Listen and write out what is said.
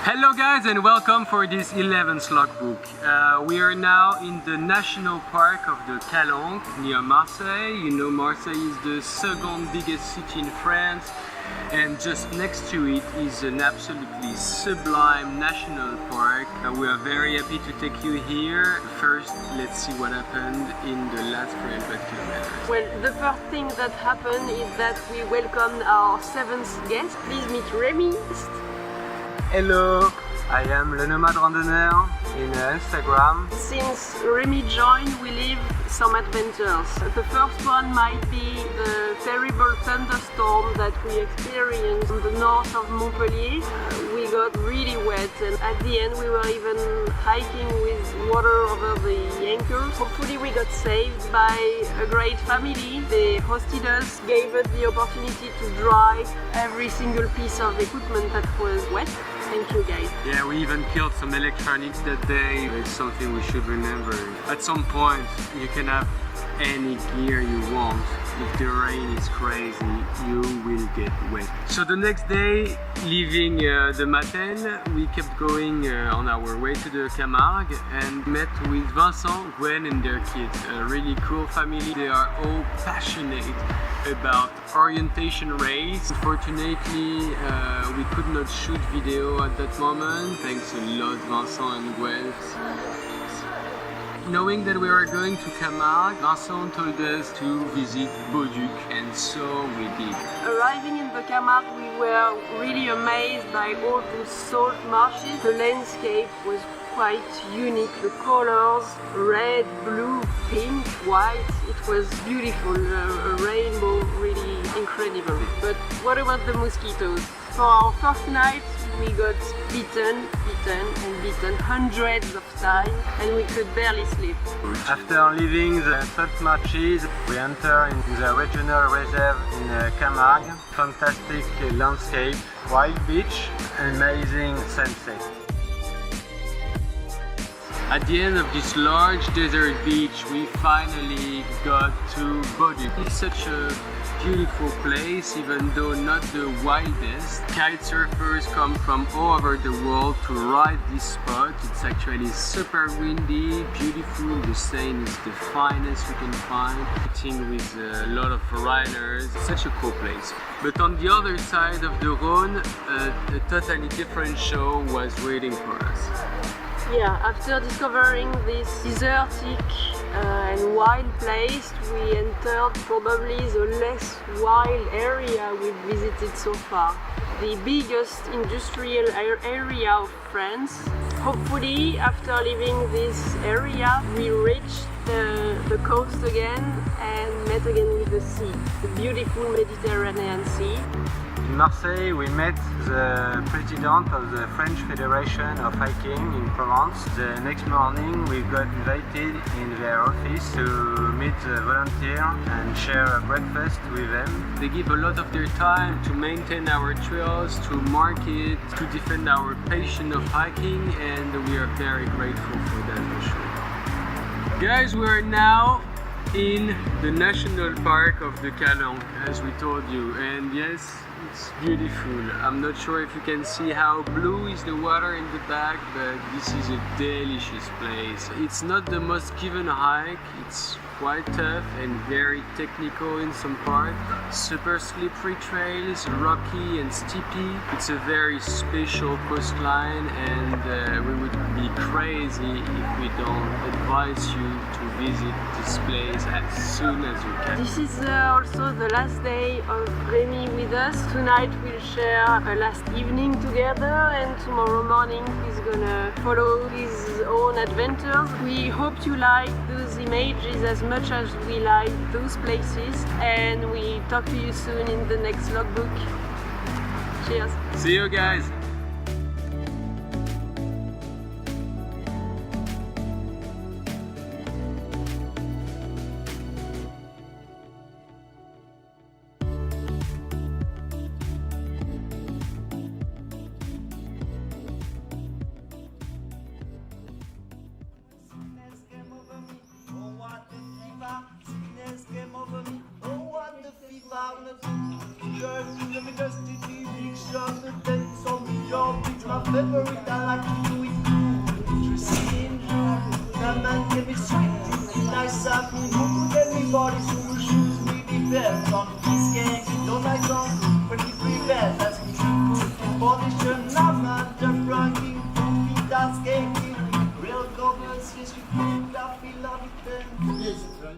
Hello guys and welcome for this 11th logbook. We are now in the national park of the Calanques near Marseille. You know, Marseille is the second biggest city in France, and just next to it is an absolutely sublime national park. We are very happy to take you here. First, let's see what happened in the last 300 kilometers. Well, the first thing that happened is that we welcomed our 7th guest. Please meet Rémi. Hello, I am Le Nomade Randonneur in Instagram. Since Rémi joined, we live some adventures. The first one might be the terrible thunderstorm that we experienced in the north of Montpellier. We got really wet, and at the end we were even hiking with water over the ankles. Hopefully we got saved by a great family. They hosted us, gave us the opportunity to dry every single piece of equipment that was wet. Thank you guys. Yeah, we even killed some electronics that day. It's something we should remember. At some point, you can have any gear you want. If the rain is crazy, you will get wet. So the next day, leaving the Maten, we kept going on our way to the Camargue and met with Vincent, Gwen and their kids. A really cool family. They are all passionate about orientation race. Unfortunately, we could not shoot video at that moment. Thanks a lot, Vincent and Gwen. Knowing that we were going to Camargue, Vincent told us to visit LOGBOOK, and so we did. Arriving in the Camargue, we were really amazed by all the salt marshes. The landscape was quite unique. The colors, red, blue, pink, white, it was beautiful. A rainbow, really incredible. But what about the mosquitoes? For our first night, we got bitten hundreds of times, and we could barely sleep. After leaving the salt marshes, we enter into the regional reserve in Camargue. Fantastic landscape, wild beach, amazing sunset. At the end of this large desert beach, we finally got to LOGBOOK. It's such a beautiful place, even though not the wildest. Kite surfers come from all over the world to ride this spot. It's actually super windy, beautiful. The Seine is the finest you can find. Sitting with a lot of riders. It's such a cool place. But on the other side of the Rhône, a totally different show was waiting for us. Yeah, after discovering this desertic and wild place, we entered probably the less wild area we've visited so far. The biggest industrial area of France. Hopefully, after leaving this area, we reached the coast again and met again with the sea, the beautiful Mediterranean Sea. In Marseille, we met the president of the French Federation of Hiking in Provence. The next morning, we got invited in their office to meet the volunteers and share a breakfast with them. They give a lot of their time to maintain our trails, to market, to defend our passion of hiking, and we are very grateful for that for sure. Guys, we are now in the national park of the Calanques, as we told you, and yes, it's beautiful. I'm not sure if you can see how blue is the water in the back, but this is a delicious place. It's not the most given hike, it's quite tough and very technical in some parts. Super slippery trails, rocky and steepy. It's a very special coastline, and we would be crazy if we don't advise you to visit this place as soon as you can. This is also the last day of Rémi with us. Tonight we'll share a last evening together, and tomorrow morning he's gonna follow his own adventures. We hope you like those images as much as we like those places, and we talk to you soon in the next logbook. Cheers! See you guys! Je suis le méga stylé, je chante le tête, sans million, bitch, ma favorite, I like to do it too. Interesting, the man can be sweet, nice up, who could everybody so shoes me be best on his gang, don't I don't, pretty free best, that's me good. Position, I'm not the ranking, feet are skating, real governance, yes, we put up, we love it,